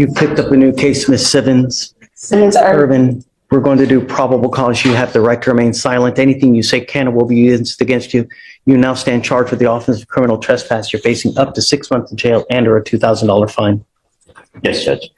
You picked up a new case, Miss Simmons. Simmons Irvin. We're going to do probable cause. You have the right to remain silent. Anything you say can or will be used against you. You now stand charged with the offense of criminal trespass. You're facing up to 6 months in jail and or a $2,000 fine. Yes, Judge.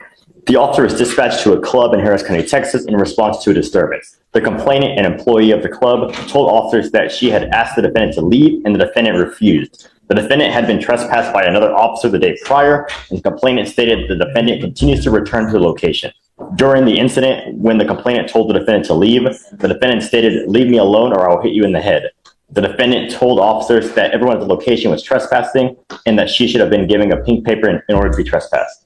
The officer was dispatched to a club in Harris County, Texas in response to a disturbance. The complainant, an employee of the club, told officers that she had asked the defendant to leave and the defendant refused. The defendant had been trespassed by another officer the day prior, and the complainant stated the defendant continues to return to the location. During the incident, when the complainant told the defendant to leave, the defendant stated, "Leave me alone or I'll hit you in the head." The defendant told officers that everyone at the location was trespassing and that she should have been given a pink paper in order to be trespassed.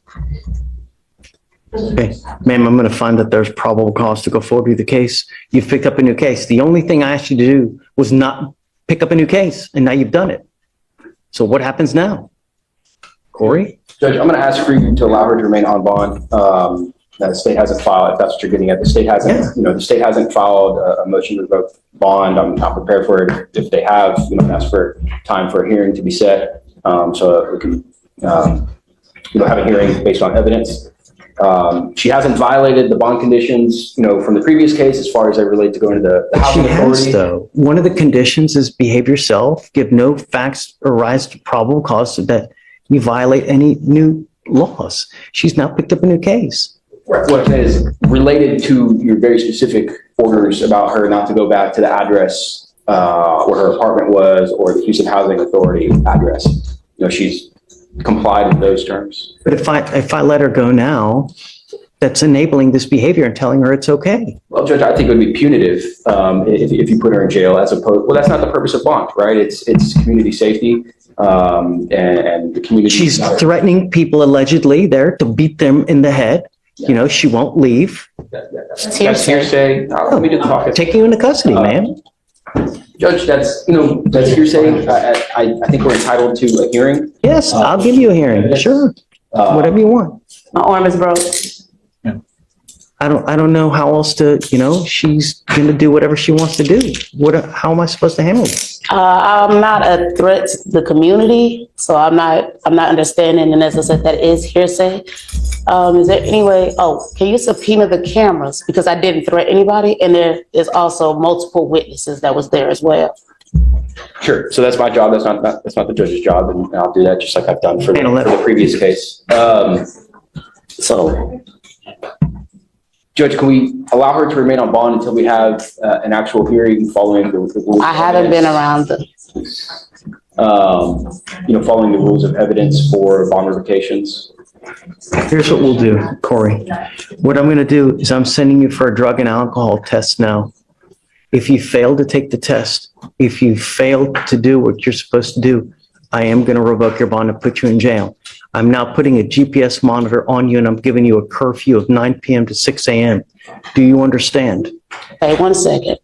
Okay, ma'am, I'm going to find that there's probable cause to go forward with the case. You've picked up a new case. The only thing I asked you to do was not pick up a new case, and now you've done it. So what happens now? Corey? Judge, I'm going to ask for you to allow her to remain on bond. The state hasn't filed, if that's what you're getting at. The state hasn't, the state hasn't filed a motion to revoke bond. I'm not prepared for it. If they have, ask for time for a hearing to be set, so we can, have a hearing based on evidence. She hasn't violated the bond conditions, from the previous case as far as they relate to going to the housing authority. She has, though. One of the conditions is behave yourself, give no facts or rise to probable cause so that you violate any new laws. She's now picked up a new case. What is related to your very specific orders about her not to go back to the address where her apartment was or the Houston Housing Authority address. She's complied with those terms. But if I let her go now, that's enabling this behavior and telling her it's okay. Well, Judge, I think it would be punitive if you put her in jail as opposed. Well, that's not the purpose of bond, right? It's community safety and the community. She's threatening people allegedly there to beat them in the head. Yeah. She won't leave. That's hearsay. Let me just talk. Take you into custody, man. Judge, that's hearsay. I think we're entitled to a hearing. Yes, I'll give you a hearing. Sure. Whatever you want. My arm is broke. I don't know how else to, she's going to do whatever she wants to do. How am I supposed to handle this? I'm not a threat to the community, so I'm not understanding. And as I said, that is hearsay. Is there any way, can you subpoena the cameras? Because I didn't threaten anybody. And there is also multiple witnesses that was there as well. Sure. So that's my job. That's not the judge's job. And I'll do that just like I've done for the previous case. So, Judge, can we allow her to remain on bond until we have an actual hearing following the rules? I haven't been around following the rules of evidence for bond revocations. Here's what we'll do, Corey. What I'm going to do is I'm sending you for a drug and alcohol test now. If you fail to take the test, if you fail to do what you're supposed to do, I am going to revoke your bond and put you in jail. I'm now putting a GPS monitor on you and I'm giving you a curfew of 9 p.m. to 6 a.m. Do you understand? Hey, 1 second.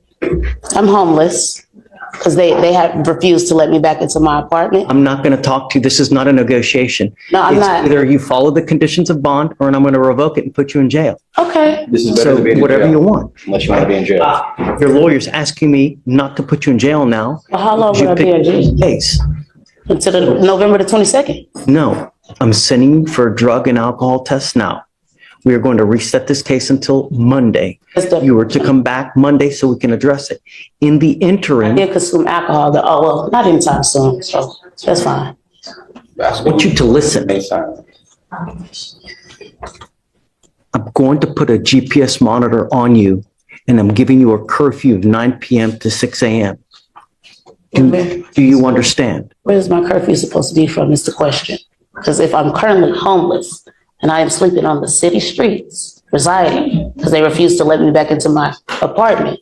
I'm homeless because they have refused to let me back into my apartment. I'm not going to talk to you. This is not a negotiation. No, I'm not. Either you follow the conditions of bond or I'm going to revoke it and put you in jail. Okay. This is better than being in whatever jail, you want. unless you want to be in jail. Your lawyer's asking me not to put you in jail now. Well, how long will I be in jail? Case. Until November the 22nd? No, I'm sending you for a drug and alcohol test now. We are going to reset this case until Monday. You were to come back Monday so we can address it. In the interim, I did consume alcohol. Not anytime soon, so that's fine. I want you to listen. I'm going to put a GPS monitor on you and I'm giving you a curfew of 9 p.m. to 6 a.m. Do you understand? Where is my curfew supposed to be from is the question. Because if I'm currently homeless and I am sleeping on the city streets, residing, because they refuse to let me back into my apartment,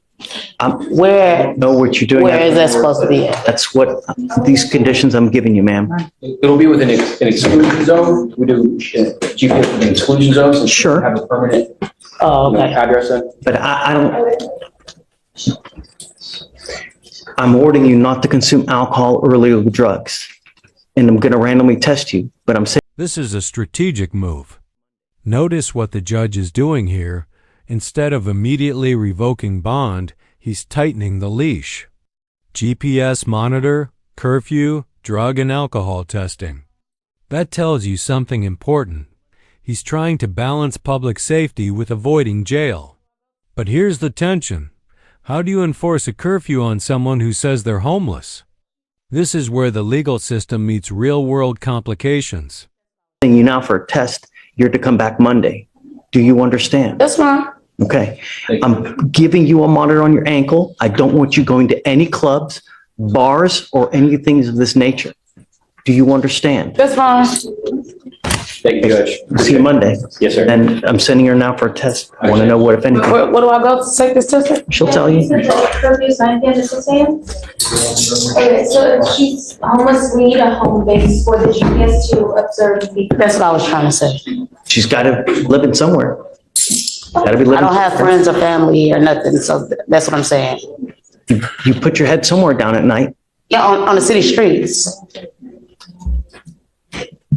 where know what you're doing. Where is that supposed to be at? That's what these conditions I'm giving you, ma'am. It'll be within an exclusion zone. We do GPS within exclusion zones. And sure. Have a permanent address in. But I don't. I'm ordering you not to consume alcohol or illegal drugs. And I'm going to randomly test you, but I'm saying. This is a strategic move. Notice what the judge is doing here. Instead of immediately revoking bond, he's tightening the leash. GPS monitor, curfew, drug and alcohol testing. That tells you something important. He's trying to balance public safety with avoiding jail. But here's the tension. How do you enforce a curfew on someone who says they're homeless? This is where the legal system meets real-world complications. You now for a test, you're to come back Monday. Do you understand? That's fine. Okay. I'm giving you a monitor on your ankle. I don't want you going to any clubs, bars, or anything of this nature. Do you understand? That's fine. Thank you, Judge. See you Monday. Yes, sir. And I'm sending her now for a test. I want to know what, if anything, Where do I go to take this test? she'll tell you. Curfew sign again, Mr. Sam? Okay, so if she's homeless, we need a home base for the GPS to observe people. That's what I was trying to say. She's got to live in somewhere. Got to be I living. don't have friends or family or nothing, so that's what I'm saying. You put your head somewhere down at night. Yeah, on the city streets.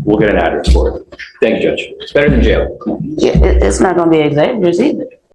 We'll get an address for it. Thank you, Judge. It's better than jail. Yeah, it's not gonna be Xavier's either.